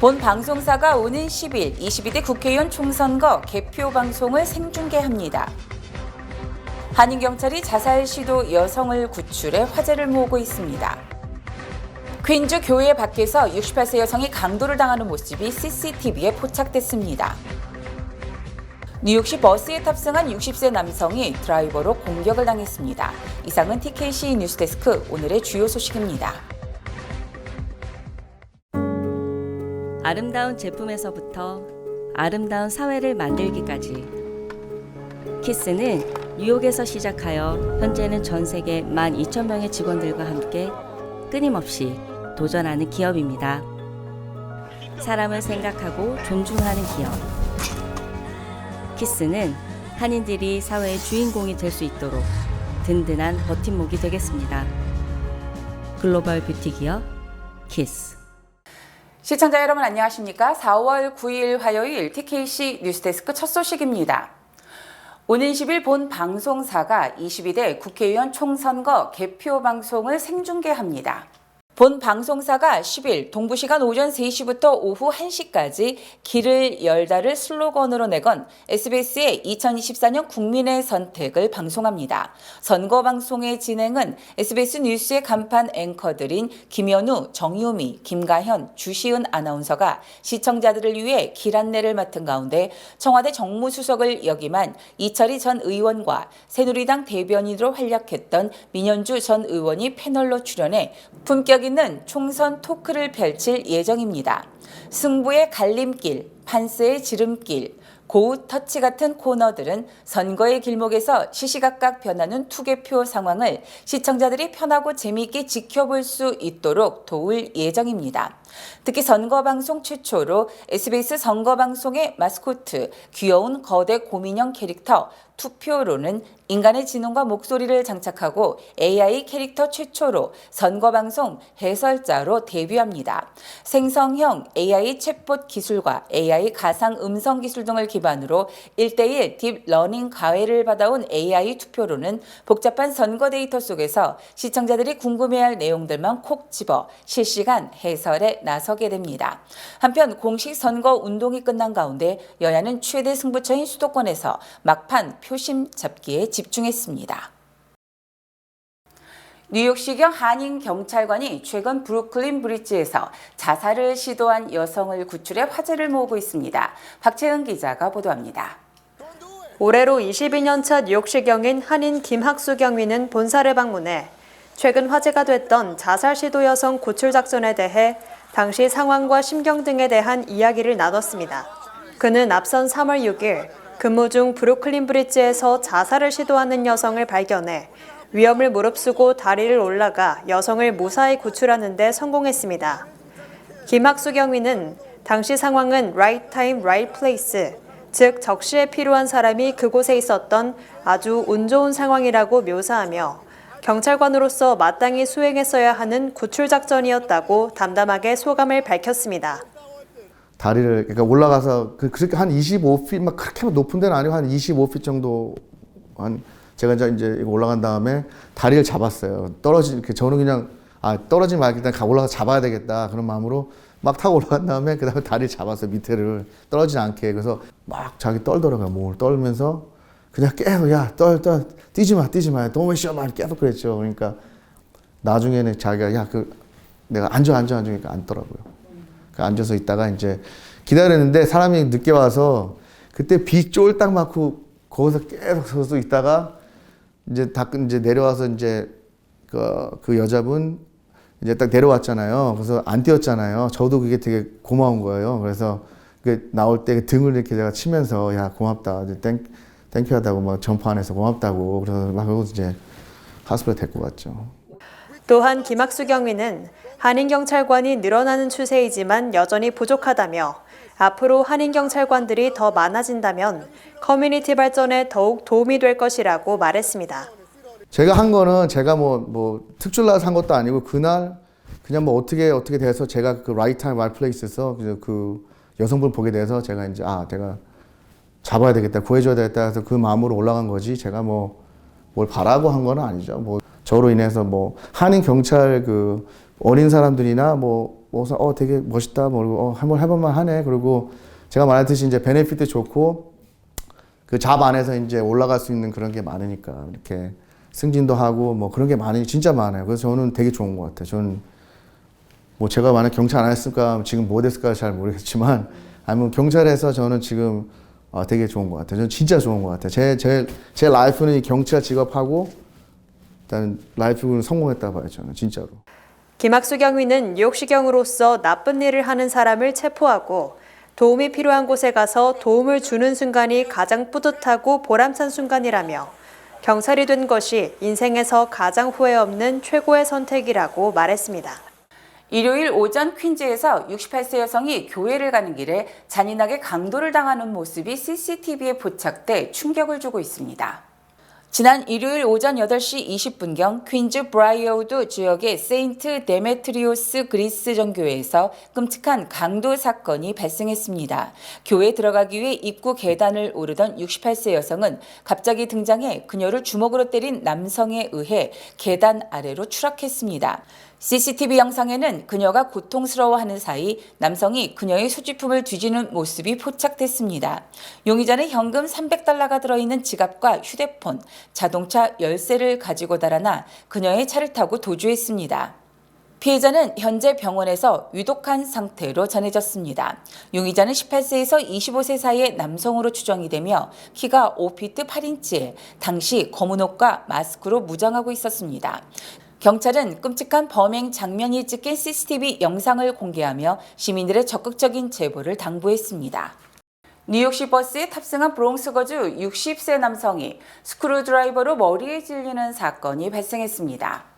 본 방송사가 오는 10일 22대 국회의원 총선거 개표 방송을 생중계합니다. 한인경찰이 자살 시도 여성을 구출해 화제를 모으고 있습니다. 퀸즈 교회 밖에서 68세 여성이 강도를 당하는 모습이 CCTV에 포착됐습니다. 뉴욕시 버스에 탑승한 60세 남성이 드라이버로 공격을 당했습니다. 이상은 TKC 뉴스데스크 오늘의 주요 소식입니다. 아름다운 제품에서부터 아름다운 사회를 만들기까지 키스는 뉴욕에서 시작하여 현재는 전 세계 12,000명의 직원들과 함께 끊임없이 도전하는 기업입니다. 사람을 생각하고 존중하는 기업. 키스는 한인들이 사회의 주인공이 될 수 있도록 든든한 버팀목이 되겠습니다. 글로벌 뷰티 기업 키스. 시청자 여러분 안녕하십니까? 4월 9일 화요일 TKC 뉴스데스크 첫 소식입니다. 오는 10일 본 방송사가 22대 국회의원 총선거 개표 방송을 생중계합니다. 본 방송사가 10일 동부시간 오전 3시부터 오후 1시까지 길을 열다를 슬로건으로 내건 SBS의 2024년 국민의 선택을 방송합니다. 선거 방송의 진행은 SBS 뉴스의 간판 앵커들인 김현우, 정유미, 김가현, 주시은 아나운서가 시청자들을 위해 길 안내를 맡은 가운데 청와대 정무수석을 역임한 이철희 전 의원과 새누리당 대변인으로 활약했던 민현주 전 의원이 패널로 출연해 품격 있는 총선 토크를 펼칠 예정입니다. 승부의 갈림길, 판세의 지름길, 고우 터치 같은 코너들은 선거의 길목에서 시시각각 변하는 투개표 상황을 시청자들이 편하고 재미있게 지켜볼 수 있도록 도울 예정입니다. 특히 선거방송 최초로 SBS 선거방송의 마스코트, 귀여운 거대 곰인형 캐릭터 투표로는 인간의 지능과 목소리를 장착하고 AI 캐릭터 최초로 선거방송 해설자로 데뷔합니다. 생성형 AI 챗봇 기술과 AI 가상 음성 기술 등을 기반으로 1:1 딥러닝 가해를 받아온 AI 투표로는 복잡한 선거 데이터 속에서 시청자들이 궁금해할 내용들만 콕 집어 실시간 해설에 나서게 됩니다. 한편 공식 선거 운동이 끝난 가운데 여야는 최대 승부처인 수도권에서 막판 표심 잡기에 집중했습니다. 뉴욕시경 한인 경찰관이 최근 브루클린 브리지에서 자살을 시도한 여성을 구출해 화제를 모으고 있습니다. 박채은 기자가 보도합니다. 올해로 22년차 뉴욕시경인 한인 김학수 경위는 본사를 방문해 최근 화제가 됐던 자살 시도 여성 구출 작전에 대해 당시 상황과 심경 등에 대한 이야기를 나눴습니다. 그는 앞선 3월 6일 근무 중 브루클린 브리지에서 자살을 시도하는 여성을 발견해 위험을 무릅쓰고 다리를 올라가 여성을 무사히 구출하는 데 성공했습니다. 김학수 경위는 당시 상황은 right time, right place, 즉 적시에 필요한 사람이 그곳에 있었던 아주 운 좋은 상황이라고 묘사하며 경찰관으로서 마땅히 수행했어야 하는 구출 작전이었다고 담담하게 소감을 밝혔습니다. 다리를 그러니까 올라가서 그렇게 한 25핏 막 그렇게 높은 데는 아니고 한 25핏 정도 제가 이제 이거 올라간 다음에 다리를 잡았어요. 저는 그냥 떨어지지 말고 일단 올라가서 잡아야 되겠다 그런 마음으로 막 타고 올라간 다음에 그다음에 다리를 잡았어요. 밑에를 떨어지지 않게. 그래서 막 자기 떨더라고요. 몸을 떨면서 그냥 계속 뛰지 마 너무 쉬어 막 계속 그랬죠. 그러니까 나중에는 자기가 내가 앉아 그러니까 앉더라고요. 앉아서 있다가 이제 기다렸는데 사람이 늦게 와서 그때 비 쫄딱 맞고 거기서 계속 서서 있다가 이제 내려와서 이제 그 여자분 이제 딱 내려왔잖아요. 그래서 안 뛰었잖아요. 저도 그게 되게 고마운 거예요. 그래서 그 나올 때 등을 이렇게 내가 치면서 야 고맙다, 땡큐 하다고 막 점프 안에서 고맙다고 그래서 막 그러고 이제 하스피털 데리고 갔죠. 또한 김학수 경위는 한인 경찰관이 늘어나는 추세이지만 여전히 부족하다며 앞으로 한인 경찰관들이 더 많아진다면 커뮤니티 발전에 더욱 도움이 될 것이라고 말했습니다. 제가 한 거는 제가 뭐 특출나서 한 것도 아니고 그날 그냥 뭐 어떻게 돼서 제가 그 right time, right place에서 그 여성분 보게 돼서 제가 이제 내가 잡아야 되겠다, 구해줘야 되겠다 해서 그 마음으로 올라간 거지 제가 뭘 바라고 한 건 아니죠. 저로 인해서 한인 경찰 어린 사람들이나 뭐 되게 멋있다, 뭐 한번 해볼만 하네. 그리고 제가 말했듯이 이제 베네핏도 좋고 그 잡 안에서 이제 올라갈 수 있는 그런 게 많으니까 이렇게 승진도 하고 뭐 그런 게 진짜 많아요. 그래서 저는 되게 좋은 것 같아요. 저는 뭐 제가 만약 경찰 안 했을까 지금 뭐 됐을까 잘 모르겠지만 아니면 경찰에서 저는 지금 되게 좋은 것 같아요. 저는 진짜 좋은 것 같아요. 제 라이프는 이 경찰 직업하고 일단 라이프는 성공했다 봐요. 저는 진짜로. 김학수 경위는 뉴욕시경으로서 나쁜 일을 하는 사람을 체포하고 도움이 필요한 곳에 가서 도움을 주는 순간이 가장 뿌듯하고 보람찬 순간이라며 경찰이 된 것이 인생에서 가장 후회 없는 최고의 선택이라고 말했습니다. 일요일 오전 퀸즈에서 68세 여성이 교회를 가는 길에 잔인하게 강도를 당하는 모습이 CCTV에 포착돼 충격을 주고 있습니다. 지난 일요일 오전 8시 20분경 퀸즈 브라이어우드 지역의 세인트 데메트리오스 그리스전 교회에서 끔찍한 강도 사건이 발생했습니다. 교회에 들어가기 위해 입구 계단을 오르던 68세 여성은 갑자기 등장해 그녀를 주먹으로 때린 남성에 의해 계단 아래로 추락했습니다. CCTV 영상에는 그녀가 고통스러워하는 사이 남성이 그녀의 소지품을 뒤지는 모습이 포착됐습니다. 용의자는 현금 $300가 들어있는 지갑과 휴대폰, 자동차 열쇠를 가지고 달아나 그녀의 차를 타고 도주했습니다. 피해자는 현재 병원에서 위독한 상태로 전해졌습니다. 용의자는 18세에서 25세 사이의 남성으로 추정이 되며 키가 5피트 8인치에 당시 검은 옷과 마스크로 무장하고 있었습니다. 경찰은 끔찍한 범행 장면이 찍힌 CCTV 영상을 공개하며 시민들의 적극적인 제보를 당부했습니다. 뉴욕시 버스에 탑승한 브롱스 거주 60세 남성이 스크루드라이버로 머리에 찔리는 사건이 발생했습니다.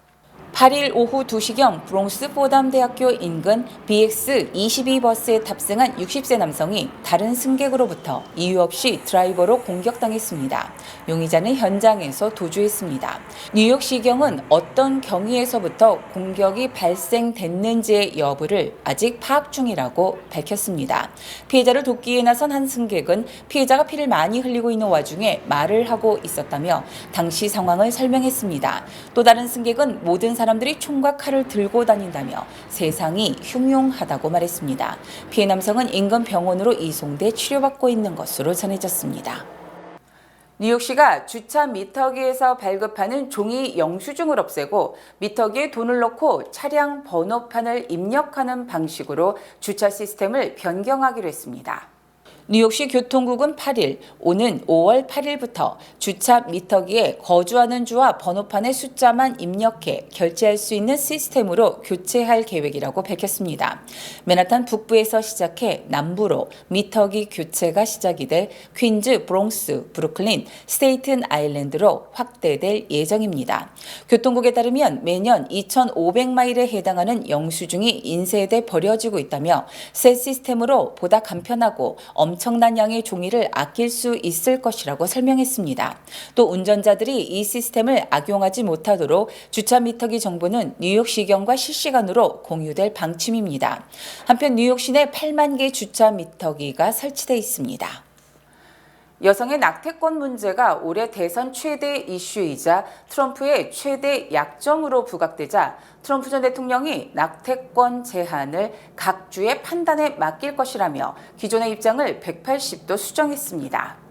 8일 오후 2시경 브롱스 포담대학교 인근 BX22 버스에 탑승한 60세 남성이 다른 승객으로부터 이유 없이 드라이버로 공격당했습니다. 용의자는 현장에서 도주했습니다. 뉴욕시경은 어떤 경위에서부터 공격이 발생됐는지의 여부를 아직 파악 중이라고 밝혔습니다. 피해자를 돕기 위해 나선 한 승객은 피해자가 피를 많이 흘리고 있는 와중에 말을 하고 있었다며 당시 상황을 설명했습니다. 또 다른 승객은 모든 사람들이 총과 칼을 들고 다닌다며 세상이 흉흉하다고 말했습니다. 피해 남성은 인근 병원으로 이송돼 치료받고 있는 것으로 전해졌습니다. 뉴욕시가 주차 미터기에서 발급하는 종이 영수증을 없애고 미터기에 돈을 넣고 차량 번호판을 입력하는 방식으로 주차 시스템을 변경하기로 했습니다. 뉴욕시 교통국은 8일, 오는 5월 8일부터 주차 미터기에 거주하는 주와 번호판의 숫자만 입력해 결제할 수 있는 시스템으로 교체할 계획이라고 밝혔습니다. 맨하탄 북부에서 시작해 남부로 미터기 교체가 시작이 될 퀸즈, 브롱스, 브루클린, 스테이튼 아일랜드로 확대될 예정입니다. 교통국에 따르면 매년 2,500마일에 해당하는 영수증이 인쇄돼 버려지고 있다며 새 시스템으로 보다 간편하고 엄청난 양의 종이를 아낄 수 있을 것이라고 설명했습니다. 또 운전자들이 이 시스템을 악용하지 못하도록 주차 미터기 정보는 뉴욕시경과 실시간으로 공유될 방침입니다. 한편 뉴욕시 내 8만 개 주차 미터기가 설치돼 있습니다. 여성의 낙태권 문제가 올해 대선 최대 이슈이자 트럼프의 최대 약점으로 부각되자 트럼프 전 대통령이 낙태권 제한을 각 주의 판단에 맡길 것이라며 기존의 입장을 180도 수정했습니다.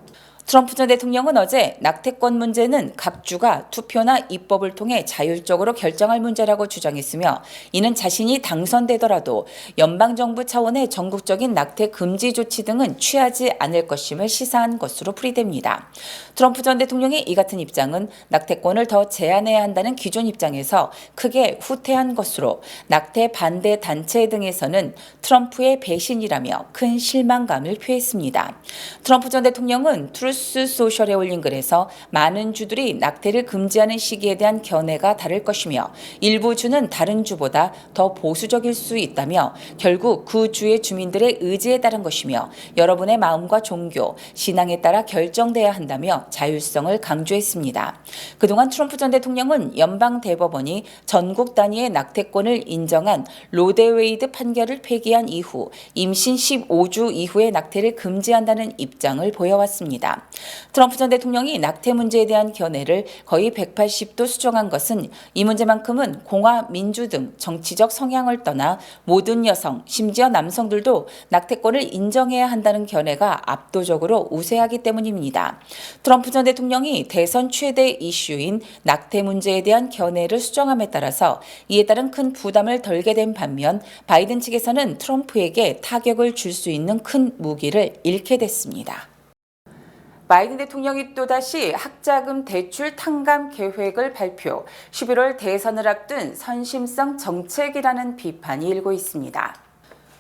트럼프 전 대통령은 어제 낙태권 문제는 각 주가 투표나 입법을 통해 자율적으로 결정할 문제라고 주장했으며 이는 자신이 당선되더라도 연방정부 차원의 전국적인 낙태 금지 조치 등은 취하지 않을 것임을 시사한 것으로 풀이됩니다. 트럼프 전 대통령의 이 같은 입장은 낙태권을 더 제한해야 한다는 기존 입장에서 크게 후퇴한 것으로 낙태 반대 단체 등에서는 트럼프의 배신이라며 큰 실망감을 표했습니다. 트럼프 전 대통령은 트루스 소셜에 올린 글에서 많은 주들이 낙태를 금지하는 시기에 대한 견해가 다를 것이며 일부 주는 다른 주보다 더 보수적일 수 있다며 결국 그 주의 주민들의 의지에 따른 것이며 여러분의 마음과 종교, 신앙에 따라 결정돼야 한다며 자율성을 강조했습니다. 그동안 트럼프 전 대통령은 연방 대법원이 전국 단위의 낙태권을 인정한 로데웨이드 판결을 폐기한 이후 임신 15주 이후에 낙태를 금지한다는 입장을 보여왔습니다. 트럼프 전 대통령이 낙태 문제에 대한 견해를 거의 180도 수정한 것은 이 문제만큼은 공화, 민주 등 정치적 성향을 떠나 모든 여성, 심지어 남성들도 낙태권을 인정해야 한다는 견해가 압도적으로 우세하기 때문입니다. 트럼프 전 대통령이 대선 최대 이슈인 낙태 문제에 대한 견해를 수정함에 따라서 이에 따른 큰 부담을 덜게 된 반면 바이든 측에서는 트럼프에게 타격을 줄 수 있는 큰 무기를 잃게 됐습니다. 바이든 대통령이 또다시 학자금 대출 탕감 계획을 발표, 11월 대선을 앞둔 선심성 정책이라는 비판이 일고 있습니다.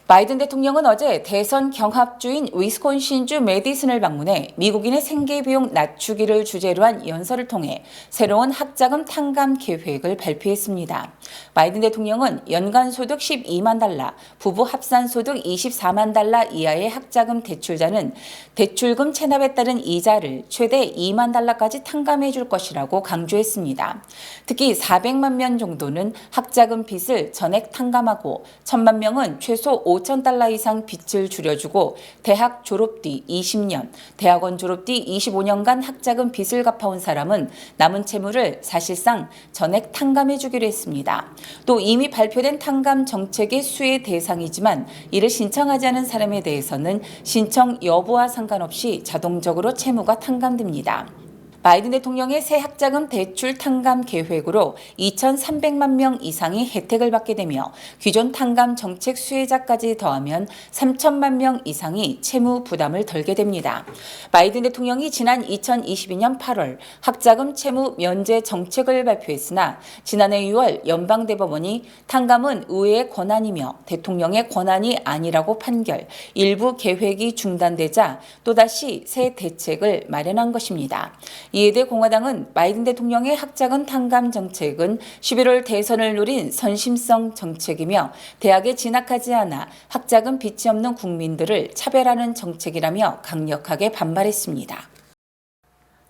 바이든 대통령은 어제 대선 경합주인 위스콘신주 메디슨을 방문해 미국인의 생계비용 낮추기를 주제로 한 연설을 통해 새로운 학자금 탕감 계획을 발표했습니다. 바이든 대통령은 연간 소득 12만 달러, 부부 합산 소득 24만 달러 이하의 학자금 대출자는 대출금 체납에 따른 이자를 최대 2만 달러까지 탕감해 줄 것이라고 강조했습니다. 특히 400만 명 정도는 학자금 빚을 전액 탕감하고 1,000만 명은 최소 5,000달러 이상 빚을 줄여주고 대학 졸업 뒤 20년, 대학원 졸업 뒤 25년간 학자금 빚을 갚아온 사람은 남은 채무를 사실상 전액 탕감해 주기로 했습니다. 또 이미 발표된 탕감 정책의 수혜 대상이지만 이를 신청하지 않은 사람에 대해서는 신청 여부와 상관없이 자동적으로 채무가 탕감됩니다. 바이든 대통령의 새 학자금 대출 탕감 계획으로 2,300만 명 이상이 혜택을 받게 되며 기존 탕감 정책 수혜자까지 더하면 3천만 명 이상이 채무 부담을 덜게 됩니다. 바이든 대통령이 지난 2022년 8월 학자금 채무 면제 정책을 발표했으나 지난해 6월 연방대법원이 탕감은 의회의 권한이며 대통령의 권한이 아니라고 판결, 일부 계획이 중단되자 또다시 새 대책을 마련한 것입니다. 이에 대해 공화당은 바이든 대통령의 학자금 탕감 정책은 11월 대선을 노린 선심성 정책이며 대학에 진학하지 않아 학자금 빚이 없는 국민들을 차별하는 정책이라며 강력하게 반발했습니다.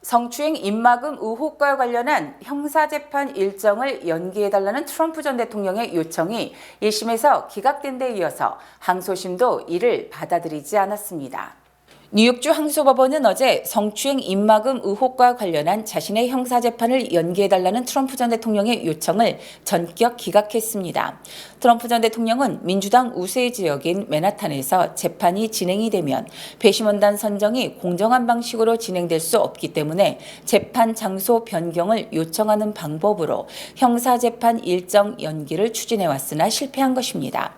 성추행 입막음 의혹과 관련한 형사재판 일정을 연기해달라는 트럼프 전 대통령의 요청이 1심에서 기각된 데 이어서 항소심도 이를 받아들이지 않았습니다. 뉴욕주 항소법원은 어제 성추행 입막음 의혹과 관련한 자신의 형사재판을 연기해달라는 트럼프 전 대통령의 요청을 전격 기각했습니다. 트럼프 전 대통령은 민주당 우세 지역인 맨하탄에서 재판이 진행이 되면 배심원단 선정이 공정한 방식으로 진행될 수 없기 때문에 재판 장소 변경을 요청하는 방법으로 형사재판 일정 연기를 추진해왔으나 실패한 것입니다.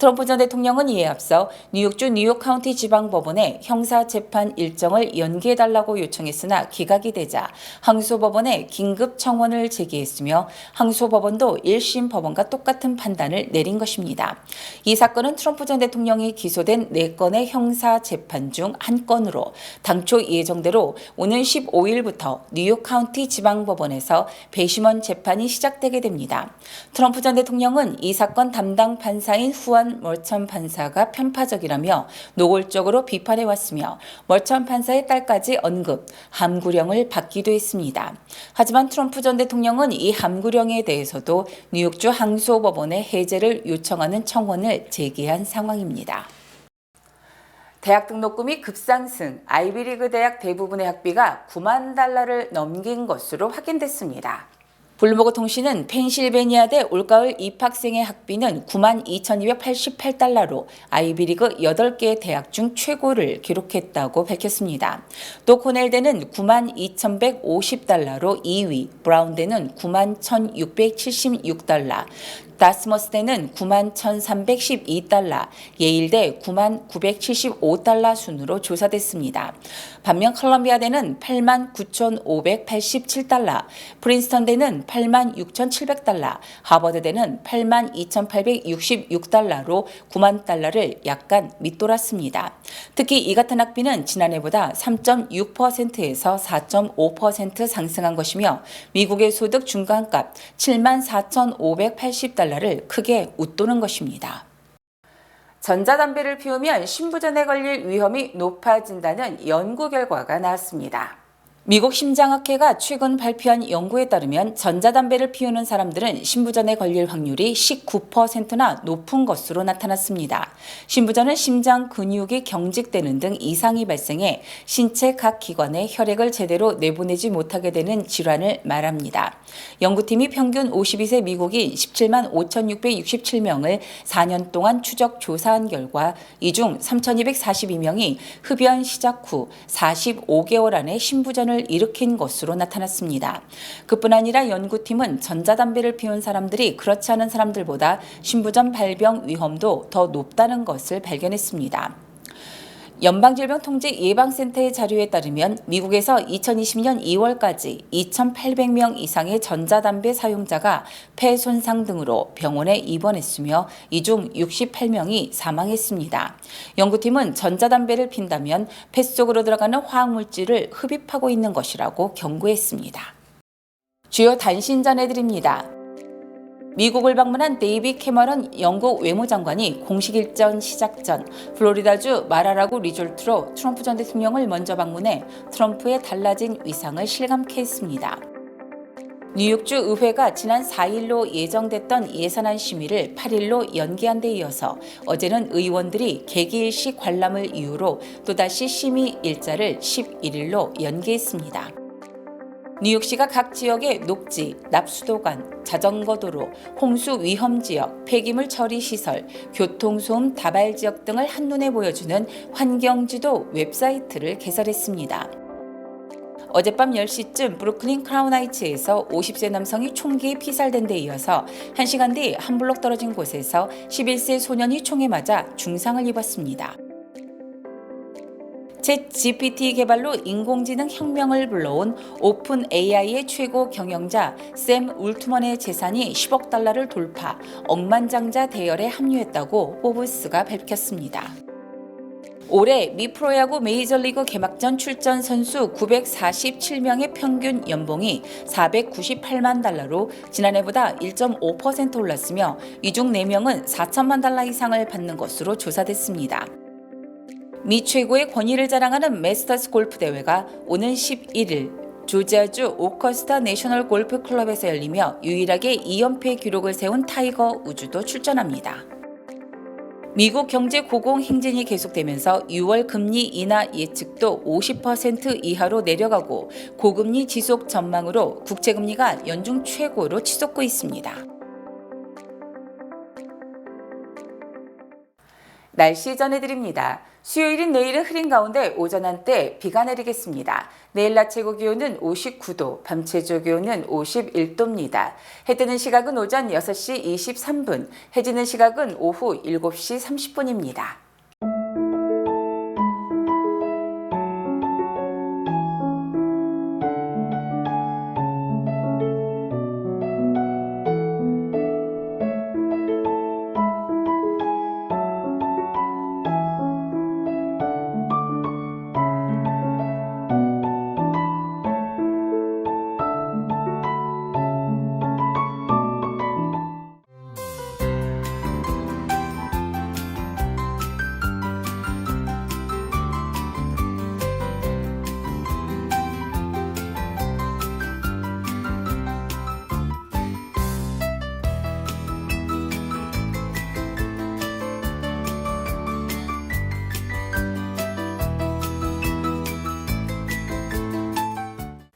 트럼프 전 대통령은 이에 앞서 뉴욕주 뉴욕 카운티 지방법원에 형사재판 일정을 연기해달라고 요청했으나 기각이 되자 항소법원에 긴급 청원을 제기했으며 항소법원도 1심 법원과 똑같은 판단을 내린 것입니다. 이 사건은 트럼프 전 대통령이 기소된 4건의 형사재판 중 한 건으로 당초 예정대로 오는 15일부터 뉴욕 카운티 지방법원에서 배심원 재판이 시작되게 됩니다. 트럼프 전 대통령은 이 사건 담당 판사인 후안 멀천 판사가 편파적이라며 노골적으로 비판해왔으며 멀천 판사의 딸까지 언급, 함구령을 받기도 했습니다. 하지만 트럼프 전 대통령은 이 함구령에 대해서도 뉴욕주 항소법원의 해제를 요청하는 청원을 제기한 상황입니다. 대학 등록금이 급상승, 아이비리그 대학 대부분의 학비가 9만 달러를 넘긴 것으로 확인됐습니다. 블룸버그 통신은 펜실베니아대 올가을 입학생의 학비는 92,288달러로 아이비리그 8개 대학 중 최고를 기록했다고 밝혔습니다. 또 코넬대는 92,150달러로 2위, 브라운대는 91,676달러, 다스머스대는 91,312달러, 예일대 91,975달러 순으로 조사됐습니다. 반면 컬럼비아대는 89,587달러, 프린스턴대는 86,700달러, 하버드대는 82,866달러로 9만 달러를 약간 밑돌았습니다. 특히 이 같은 학비는 지난해보다 3.6%에서 4.5% 상승한 것이며 미국의 소득 중간값 74,580달러를 크게 웃도는 것입니다. 전자담배를 피우면 신부전에 걸릴 위험이 높아진다는 연구 결과가 나왔습니다. 미국 심장학회가 최근 발표한 연구에 따르면 전자담배를 피우는 사람들은 신부전에 걸릴 확률이 19%나 높은 것으로 나타났습니다. 신부전은 심장 근육이 경직되는 등 이상이 발생해 신체 각 기관에 혈액을 제대로 내보내지 못하게 되는 질환을 말합니다. 연구팀이 평균 52세 미국인 17만 5,667명을 4년 동안 추적 조사한 결과 이 중 3,242명이 흡연 시작 후 45개월 안에 신부전을 일으킨 것으로 나타났습니다. 그뿐 아니라 연구팀은 전자담배를 피운 사람들이 그렇지 않은 사람들보다 신부전 발병 위험도 더 높다는 것을 발견했습니다. 연방질병통제예방센터의 자료에 따르면 미국에서 2020년 2월까지 2,800명 이상의 전자담배 사용자가 폐 손상 등으로 병원에 입원했으며 이 중 68명이 사망했습니다. 연구팀은 전자담배를 핀다면 폐 속으로 들어가는 화학물질을 흡입하고 있는 것이라고 경고했습니다. 주요 단신 전해드립니다. 미국을 방문한 데이빗 캐머런 영국 외무장관이 공식 일정 시작 전 플로리다주 마라라고 리조트로 트럼프 전 대통령을 먼저 방문해 트럼프의 달라진 위상을 실감케 했습니다. 뉴욕주 의회가 지난 4일로 예정됐던 예산안 심의를 8일로 연기한 데 이어서 어제는 의원들이 개기일식 관람을 이유로 또다시 심의 일자를 11일로 연기했습니다. 뉴욕시가 각 지역의 녹지, 납수도관, 자전거도로, 홍수 위험 지역, 폐기물 처리 시설, 교통소음 다발 지역 등을 한눈에 보여주는 환경지도 웹사이트를 개설했습니다. 어젯밤 10시쯤 브루클린 크라운하이츠에서 50세 남성이 총기에 피살된 데 이어서 1시간 뒤 한 블록 떨어진 곳에서 11세 소년이 총에 맞아 중상을 입었습니다. 챗 GPT 개발로 인공지능 혁명을 불러온 오픈 AI의 최고 경영자 샘 울트먼의 재산이 10억 달러를 돌파, 억만장자 대열에 합류했다고 포브스가 밝혔습니다. 올해 미 프로야구 메이저리그 개막전 출전 선수 947명의 평균 연봉이 498만 달러로 지난해보다 1.5% 올랐으며 이 중 4명은 4천만 달러 이상을 받는 것으로 조사됐습니다. 미 최고의 권위를 자랑하는 메스터스 골프 대회가 오는 11일 조지아주 오커스타 내셔널 골프 클럽에서 열리며 유일하게 2연패 기록을 세운 타이거 우즈도 출전합니다. 미국 경제 고공 행진이 계속되면서 6월 금리 인하 예측도 50% 이하로 내려가고 고금리 지속 전망으로 국채금리가 연중 최고로 치솟고 있습니다. 날씨 전해드립니다. 수요일인 내일은 흐린 가운데 오전 한때 비가 내리겠습니다. 내일 낮 최고 기온은 59도, 밤 최저 기온은 51도입니다. 해 뜨는 시각은 오전 6시 23분, 해 지는 시각은 오후 7시 30분입니다.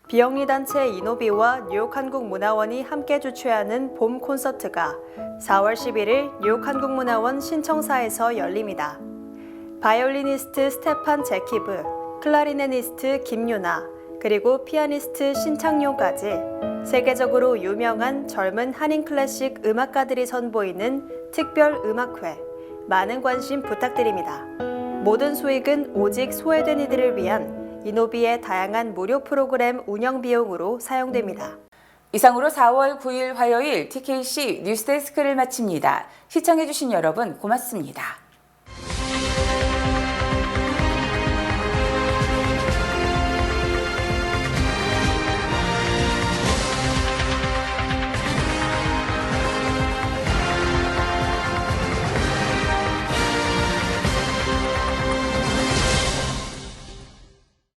비영리 단체 이노비와 뉴욕 한국문화원이 함께 주최하는 봄 콘서트가 4월 11일 뉴욕 한국문화원 신청사에서 열립니다. 바이올리니스트 스테판 제키브, 클라리네니스트 김유나, 그리고 피아니스트 신창용까지 세계적으로 유명한 젊은 한인 클래식 음악가들이 선보이는 특별 음악회, 많은 관심 부탁드립니다. 모든 수익은 오직 소외된 이들을 위한 이노비의 다양한 무료 프로그램 운영 비용으로 사용됩니다. 이상으로 4월 9일 화요일 TKC 뉴스데스크를 마칩니다. 시청해주신 여러분 고맙습니다.